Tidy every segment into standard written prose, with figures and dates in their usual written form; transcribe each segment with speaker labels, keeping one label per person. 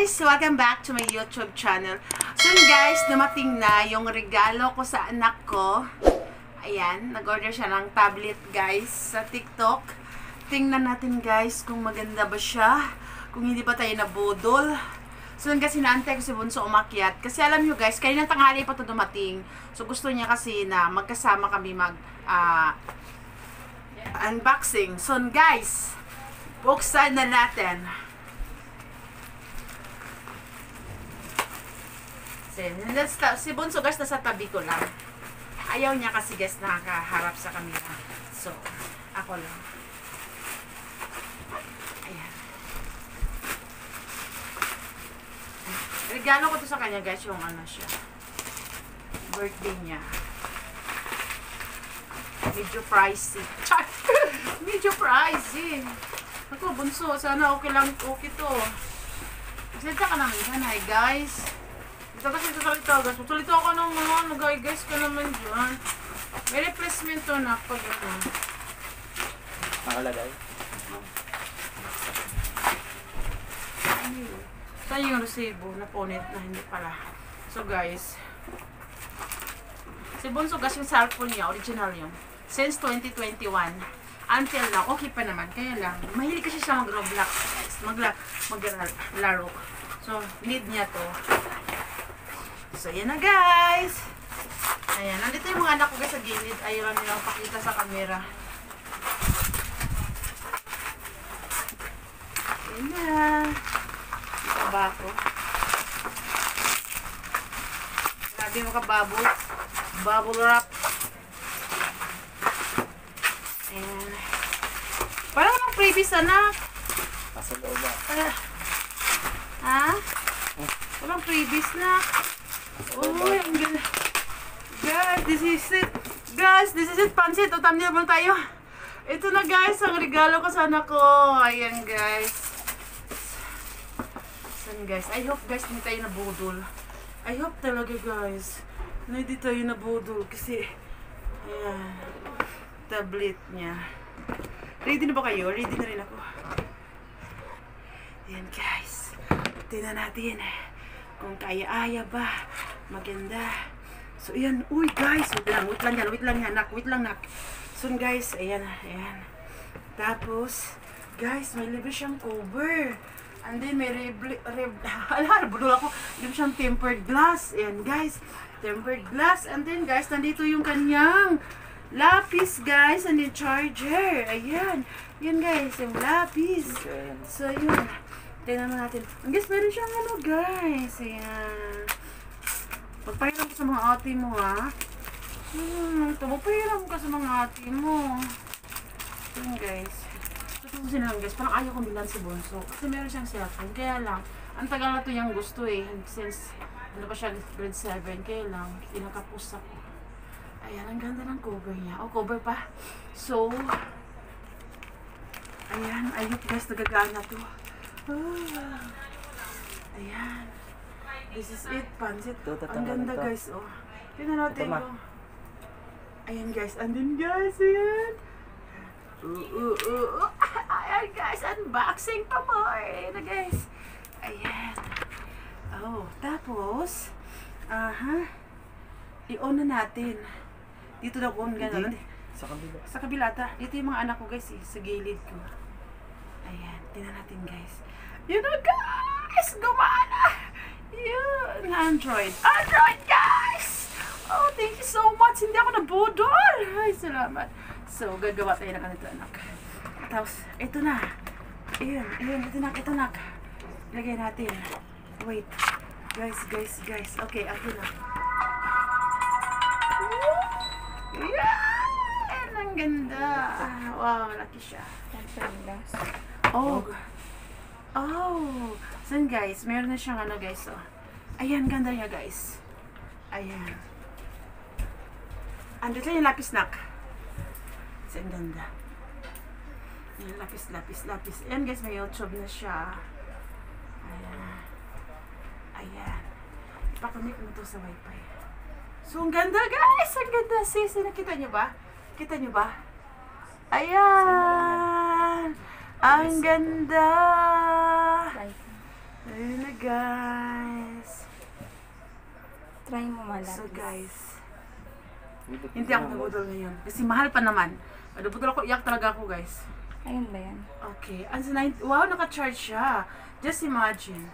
Speaker 1: guys! Welcome back to my YouTube channel. So guys, dumating na yung regalo ko sa anak ko. Ayan, nag-order siya ng tablet guys sa TikTok. Tingnan natin guys kung maganda ba siya. Kung hindi pa tayo nabudol. So kasi naantay ko si Bunso umakyat. Kasi alam nyo guys, kanina tanghali pa ito dumating. So gusto niya kasi na magkasama kami unboxing. So guys, buksan na natin. Si Bunso guys nasa tabi ko lang. Ayaw niya kasi guys nakaharap sa camera. So, ako lang. Ayan. Regalo ko to sa kanya guys, yung ano siya. Birthday niya. Medyo pricey. Medyo pricey. Ako, Bunso, sana okay lang, okay to. Salita ka naman dyan, hi guys. Ito kasi salita guys. Salita ako ng mga ano guys ka naman dyan. May replacement to na pag ano.
Speaker 2: Nakalagay?
Speaker 1: Saan yung resibo? Napunit na hindi pala. So guys, si Bunso guys yung cellphone niya, original yun. Since 2021. Until now, okay pa naman. Kaya lang, mahilig kasi siya mag-Roblox guys. Maglaro. So, need niya to. So, yan na guys. Ayan, nandito yung mga anak ko guys sa gilid. Ayaw lang nilang pakita sa camera. Ayan na. Ito ba ako? Grabe mo ka bubble. Bubble wrap. Ayan. Parang walang previous anak.
Speaker 2: Nasa loob ba?
Speaker 1: Ha? Walang previous na. Oh, ang ganda. Guys, this is it. Guys, this is it. Pansit. O, thumbnail mo tayo. Ito na guys, ang regalo ko sa anak ko. Ayan guys. Ayan guys. I hope guys, hindi tayo nabudol. I hope talaga guys, na hindi tayo nabudol. Kasi, ayan. Tablet niya. Ready na ba kayo? Ready na rin ako. Ayan guys. Tingnan natin kung kaya-aya ba. Maganda. So, ayan. Uy, guys. Wait lang yan, nak. Wait lang, nak. So, guys, ayan. Tapos, guys, may libre siyang cover. And then, may budol ako. Libre siyang tempered glass. Ayan, guys. Tempered glass. And then, guys, nandito yung kanyang lapis, guys. And then, charger. Ayan. Yan, guys. Yung lapis. So, yun. Tingnan natin. Guys, meron siyang ano, guys. Ayan. Pagpahiram ko sa mga ate mo, ha? Ito, magpahiram ka sa mga ate mo. Ayan, guys. Tutusin lang, guys. Parang ayaw kong bilan si Bunso. Kasi meron siyang cellphone. Kaya lang, ang tagal na ito yung gusto eh. Since, ano pa siya, grade 7. Kaya lang, inakapos ako. Ayan, ang ganda ng cover niya. Oh, cover pa. So, ayan. I hope, guys, nagagana to. Ayan. This is it, pansit. Ang ganda guys, oh. Tingnan natin ko. Ayan guys, and then guys, ayan. Ayan guys, unboxing pa more. Ayan na guys. Ayan. Oh, tapos, i-on na natin. Dito na on gano'n.
Speaker 2: Sa kabila.
Speaker 1: Sa kabila ta. Dito yung mga anak ko guys, sa gilid ko. Ayan, tingnan natin guys. Yun na guys! Gumana! Yun! Android guys! Oh, thank you so much! Hindi ako nabudol! Ay, salamat! So, gagawa tayo ng ganito anak. Tapos, ito na. Ayun, ito na. Lagay natin. Wait. Guys. Okay, akin na. Yan! Ang ganda! Wow, laki siya. Oh, so guys, meron na siyang ano guys, oh. Ayan, ganda niya guys. Ayan. Andito yung lapis nak. So, ang ganda. Ayan, lapis. Ayan guys, may YouTube na siya. Ayan. Ipakonek mo to sa wifi. So, ang ganda guys! Ang ganda sis. Nakita niyo ba? Ayan! Ang ganda! Ayun na guys.
Speaker 3: Try mo malapis.
Speaker 1: So guys,
Speaker 2: Bidot
Speaker 1: hindi
Speaker 2: ko
Speaker 1: ako
Speaker 2: naman.
Speaker 1: nabudol ngayon. Kasi mahal pa naman. Nabudol ako, iyak talaga ako guys.
Speaker 3: Ayun ba yan?
Speaker 1: Okay. Wow, naka-charge siya. Just imagine.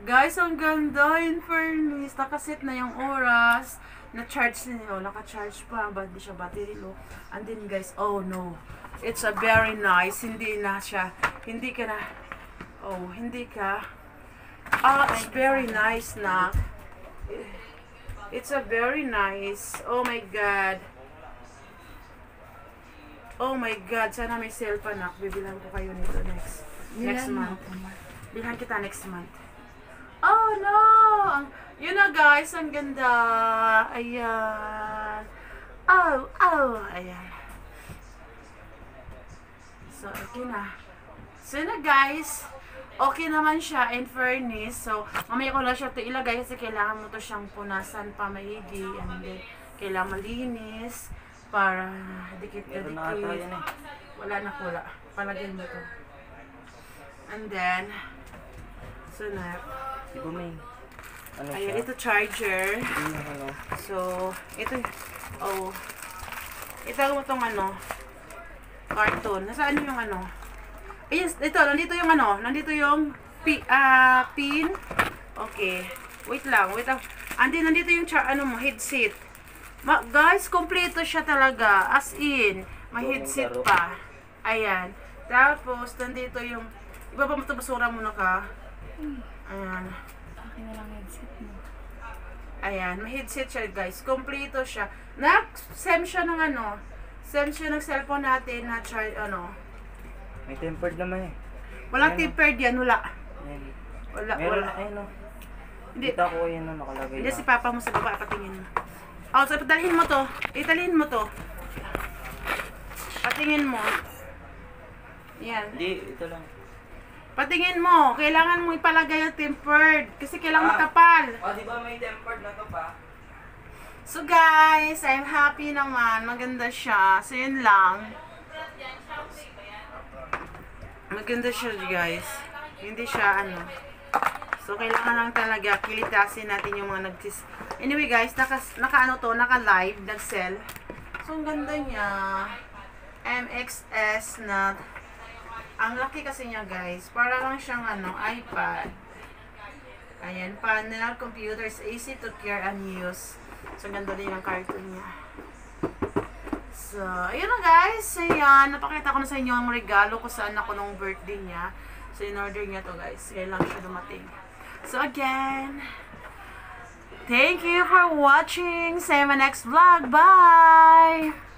Speaker 1: Guys, ang ganda. In fairness, nakaset na yung oras. Na-charge niyo. Naka-charge pa. But di siya battery low. And then guys, oh no. It's a very nice. Hindi na siya. Hindi ka na. Oh, hindi ka. It's very nice na. It's a very nice. Oh my God. Oh my God. Sana may sale pa na. Bibilan ko kayo nito next month. Bilhan kita next month. Oh no! Yun na guys, ang ganda. Ayan. Oh, ayan. So, okay na. So na guys, okay naman siya in fairness. So, mamaya ko lang siya ito ilagay kasi kailangan mo to siyang punasan pa maigi. And then, kailangan malinis para
Speaker 2: Meron na ata
Speaker 1: dikit-dikit.
Speaker 2: yan eh.
Speaker 1: Wala na kula. Palagyan mo to. And then, so na.
Speaker 2: Di ba may ano
Speaker 1: Ayan,
Speaker 2: siya?
Speaker 1: ito charger.
Speaker 2: Yung ano.
Speaker 1: So, ito, ito mo tong ano, carton. Nasaan yung ano? Ayun, ito, nandito yung ano, nandito yung pin. Okay, wait lang. Nandito yung ano mo, headset. Guys, kompleto siya talaga. As in, may headset pa. Ayan. Tapos, nandito yung, ibaba mo ito, basura muna ka. Ayan.
Speaker 3: Akin na lang headset mo.
Speaker 1: Ayan, may headset siya guys. Kompleto siya. Sem siya ng ano. Sem siya ng cellphone natin na
Speaker 2: May tempered naman eh.
Speaker 1: Walang
Speaker 2: Ayan,
Speaker 1: tapered yan, wala.
Speaker 2: Ayan.
Speaker 1: Wala,
Speaker 2: Meron
Speaker 1: wala.
Speaker 2: na, ayun o.
Speaker 1: Hindi,
Speaker 2: Kita ko yan o, nakalagay
Speaker 1: hindi
Speaker 2: na.
Speaker 1: si papa mo sa baba, patingin mo. Oh, so dalhin mo to. Italhin mo to. Patingin mo. Yan.
Speaker 2: Hindi, ito lang.
Speaker 1: Patingin mo. Kailangan mo ipalagay yung tempered. Kasi kailangan makapal.
Speaker 2: O, di ba may tempered na to pa?
Speaker 1: So guys, I'm happy naman. Maganda siya. So yun lang. Maganda siya guys. Hindi siya ano. So kailangan lang talaga kilitasin natin yung mga Anyway guys, naka-live, nag-sell. So ang ganda niya. MXS na. Ang laki kasi niya guys. Para lang siyang ano, iPad. Ayan, panel, computers, easy to care and use. So, ang ganda din ang cartoon niya. So, ayun na guys. Ayan, napakita ko na sa inyo ang regalo ko sa anak ko nung birthday niya. So, in-order niya to guys. Kaya lang siya dumating. So, again, thank you for watching. See you in my next vlog. Bye!